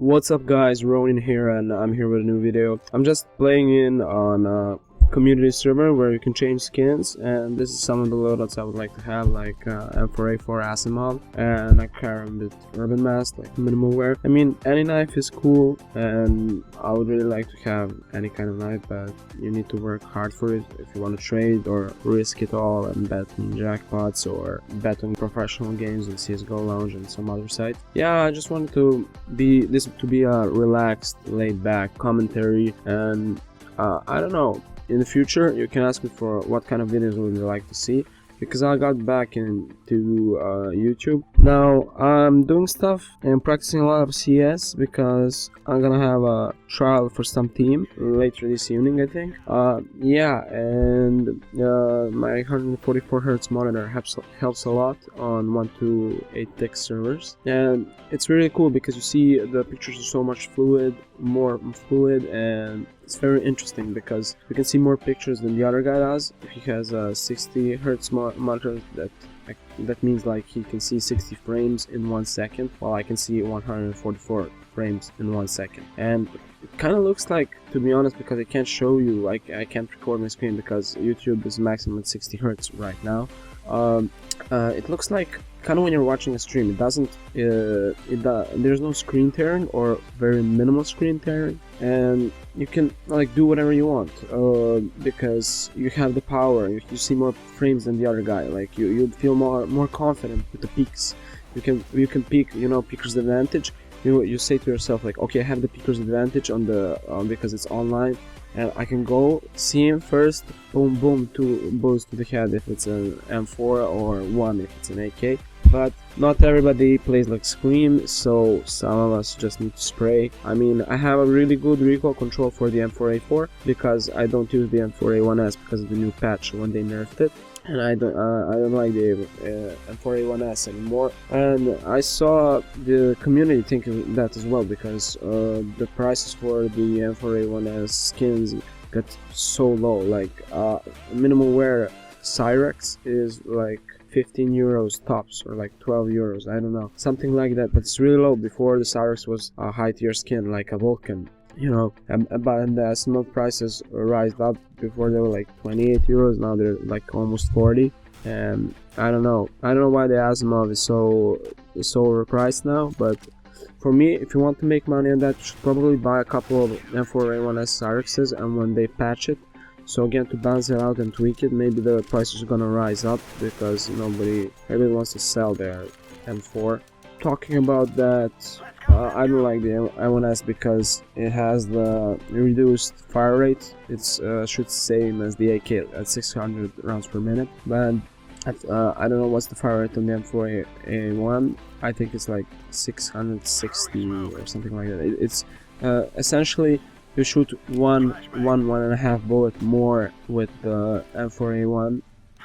What's up guys, Ronin here, and I'm here with a new video. I'm just playing in on a community server where you can change skins, and this is some of the loadouts I would like to have, like M4A4 Asimov and a Karambit Urban Mask, like minimal wear. I mean, any knife is cool, and I would really like to have any kind of knife, but you need to work hard for it if you want to trade or risk it all and bet on jackpots or bet on professional games in CSGO Lounge and some other sites. Yeah, I just wanted to be a relaxed, laid-back commentary, and I don't know. In the future, you can ask me for what kind of videos would you like to see, because I got back into YouTube. Now I'm doing stuff and practicing a lot of CS because I'm gonna have a trial for some team later this evening, I think. Yeah, and my 144Hz monitor helps a lot on 128 servers, and it's really cool because you see the pictures are so much more fluid, and it's very interesting because you can see more pictures than the other guy does. If he has a 60Hz monitor, that means like he can see 60 frames in 1 second, while I can see 144 frames in 1 second. And it kind of looks like, to be honest, because I can't show you, like I can't record my screen because YouTube is maximum at 60Hz right now. It looks like kind of when you're watching a stream. It doesn't. There's no screen tearing or very minimal screen tearing, and you can like do whatever you want because you have the power. You see more frames than the other guy. Like you feel more confident with the peaks. You can peek. Peeker's advantage. You say to yourself like, okay, I have the peeker's advantage on the because it's online. And I can go see him first, boom boom, 2 bullets to the head if it's an M4 or 1 if it's an AK. But not everybody plays like Scream, so some of us just need to spray. I mean, I have a really good recoil control for the M4A4 because I don't use the M4A1S because of the new patch when they nerfed it. And I don't like the M4A1S anymore. And I saw the community thinking that as well, because the prices for the M4A1S skins got so low. Like minimal wear Cyrex is like 15 euros tops, or like 12 euros, I don't know, something like that, but it's really low. Before, the Cyrex was a high tier skin like a Vulcan, but the Asimov prices rised up. Before they were like 28 euros, now they're like almost 40, and I don't know why the Asimov is so overpriced now. But for me, if you want to make money on that, you should probably buy a couple of M4A1S Cyrexes, and when they patch it, so again, to balance it out and tweak it, maybe the prices are gonna rise up because everybody wants to sell their M4. Talking about that, I don't like the M1S because it has the reduced fire rate. It's shoots same as the AK at 600 rounds per minute, but I don't know what's the fire rate on the M4A1. I think it's like 660 or something like that. It's essentially you shoot one and a half bullet more with the M4A1,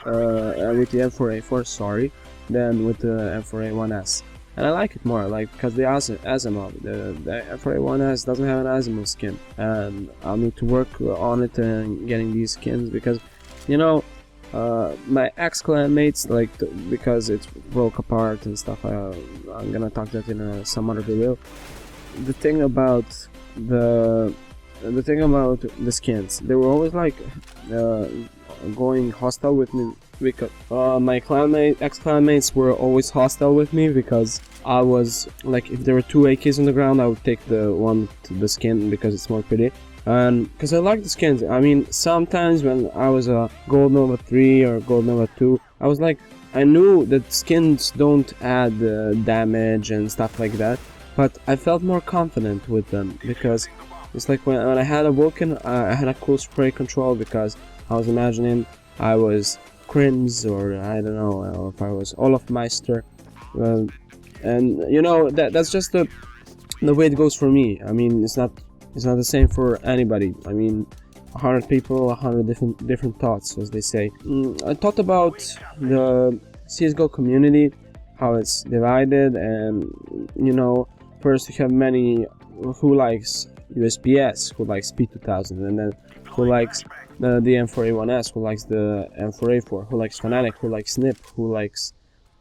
with the M4A4, sorry, than with the M4A1S. And I like it more, like, because the Asimov, the M4A1S doesn't have an Asimov skin, and I'll need to work on it and getting these skins because, my ex-clan mates, like, because it broke apart and stuff. I'm gonna talk that in some other video. The thing about the skins, they were always like going hostile with me, because my ex-clanmates were always hostile with me because I was like, if there were 2 AKs on the ground, I would take the one to the skin because it's more pretty, and because I like the skins. I mean, sometimes when I was a Gold Nova 3 or Gold Nova 2, I was like, I knew that skins don't add damage and stuff like that, but I felt more confident with them because it's like when I had a Vulcan, I had a cool spray control because I was imagining I was Crims, or I don't know, or if I was Olaf Meister, and that's just the way it goes for me. I mean, it's not the same for anybody. I mean, 100 people, 100 different thoughts, as they say. I thought about the CSGO community, how it's divided, and first you have many who likes USPS, who likes P2000, and then who likes the M4A1S, who likes the M4A4, who likes Fnatic, who likes Snip, who likes,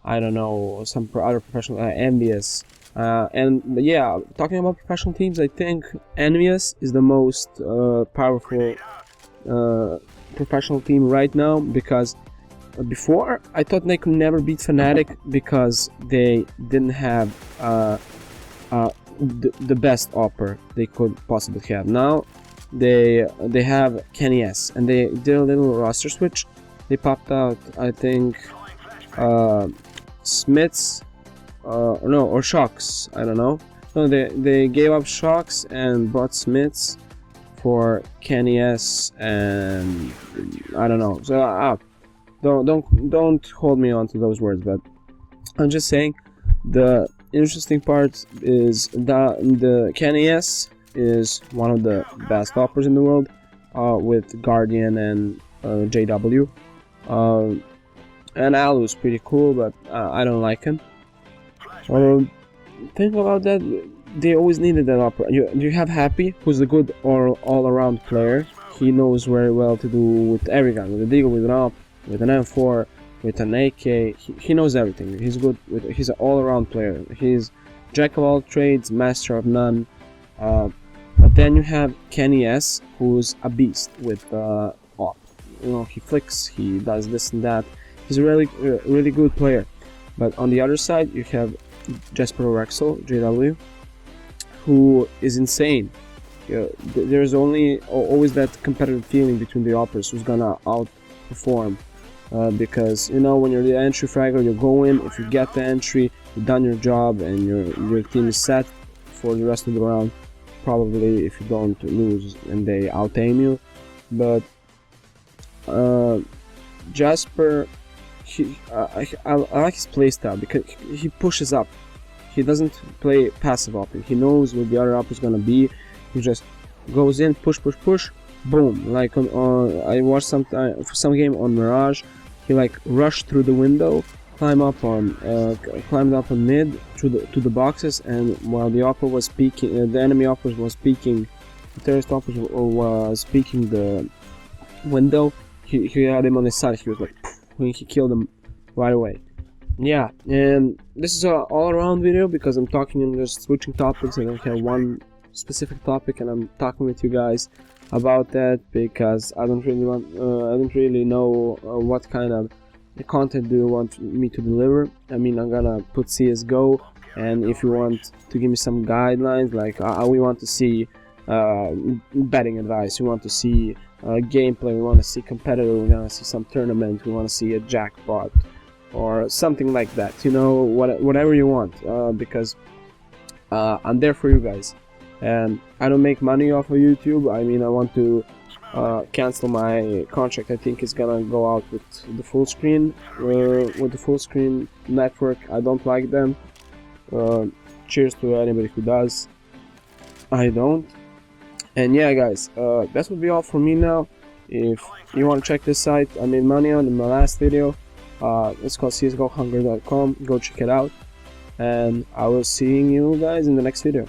I don't know, some other professional, MBS, And yeah, talking about professional teams, I think Envious is the most powerful professional team right now, because before I thought they could never beat Fnatic because they didn't have the best offer they could possibly have. Now they have Kenny S, and they did a little roster switch. They popped out, I think, Smiths, or Shocks. I don't know. No, they gave up Shocks and bought Smiths for Kenny S, and I don't know. So don't hold me on to those words, but I'm just saying the interesting part is that the Kenny S is one of the best operas in the world, with Guardian and JW. And Alu is pretty cool, but I don't like him. Think about that. They always needed that opera. You have Happy, who's a good all-around player. He knows very well to do with every gun, with a Deagle, with an AWP, with an M4, with an AK. He knows everything. He's good. He's an all-around player. He's jack of all trades, master of none. But then you have Kenny S, who's a beast with AWP. You know, he flicks, he does this and that. He's a really good player. But on the other side, you have Jesper Rexel, JW, who is insane. There's always that competitive feeling between the operas who's gonna outperform. Because you know, when you're the entry fragger, you go in. If you get the entry, you've done your job, and your team is set for the rest of the round. Probably, if you don't lose and they out aim you. But Jasper, I like his playstyle because he pushes up. He doesn't play passive op. He knows what the other op is gonna be. He just goes in, push, boom. Like I watched some game on Mirage. He like rushed through the window, climbed up on mid to the boxes, and while the opera was peeking, the enemy opera was peeking, the terrorist opera was peeking the window. He had him on his side. He was like, when he killed him right away. Yeah, and this is an all-around video because I'm talking and just switching topics. I don't have one specific topic, and I'm talking with you guys about that because I don't really know what kind of content do you want me to deliver. I mean, I'm gonna put CS:GO, and if you want to give me some guidelines, like we want to see betting advice, we want to see gameplay, we want to see competitive, we want to see some tournament, we want to see a jackpot or something like that, you know, whatever you want, because I'm there for you guys, and I don't make money off of YouTube. I mean, I want to cancel my contract. I think it's gonna go out with the full screen, network. I don't like them. Cheers to anybody who does. I don't. And yeah, guys, that would be all for me now. If you want to check this site I made money on in my last video, it's called csgohunger.com. Go check it out, and I will see you guys in the next video.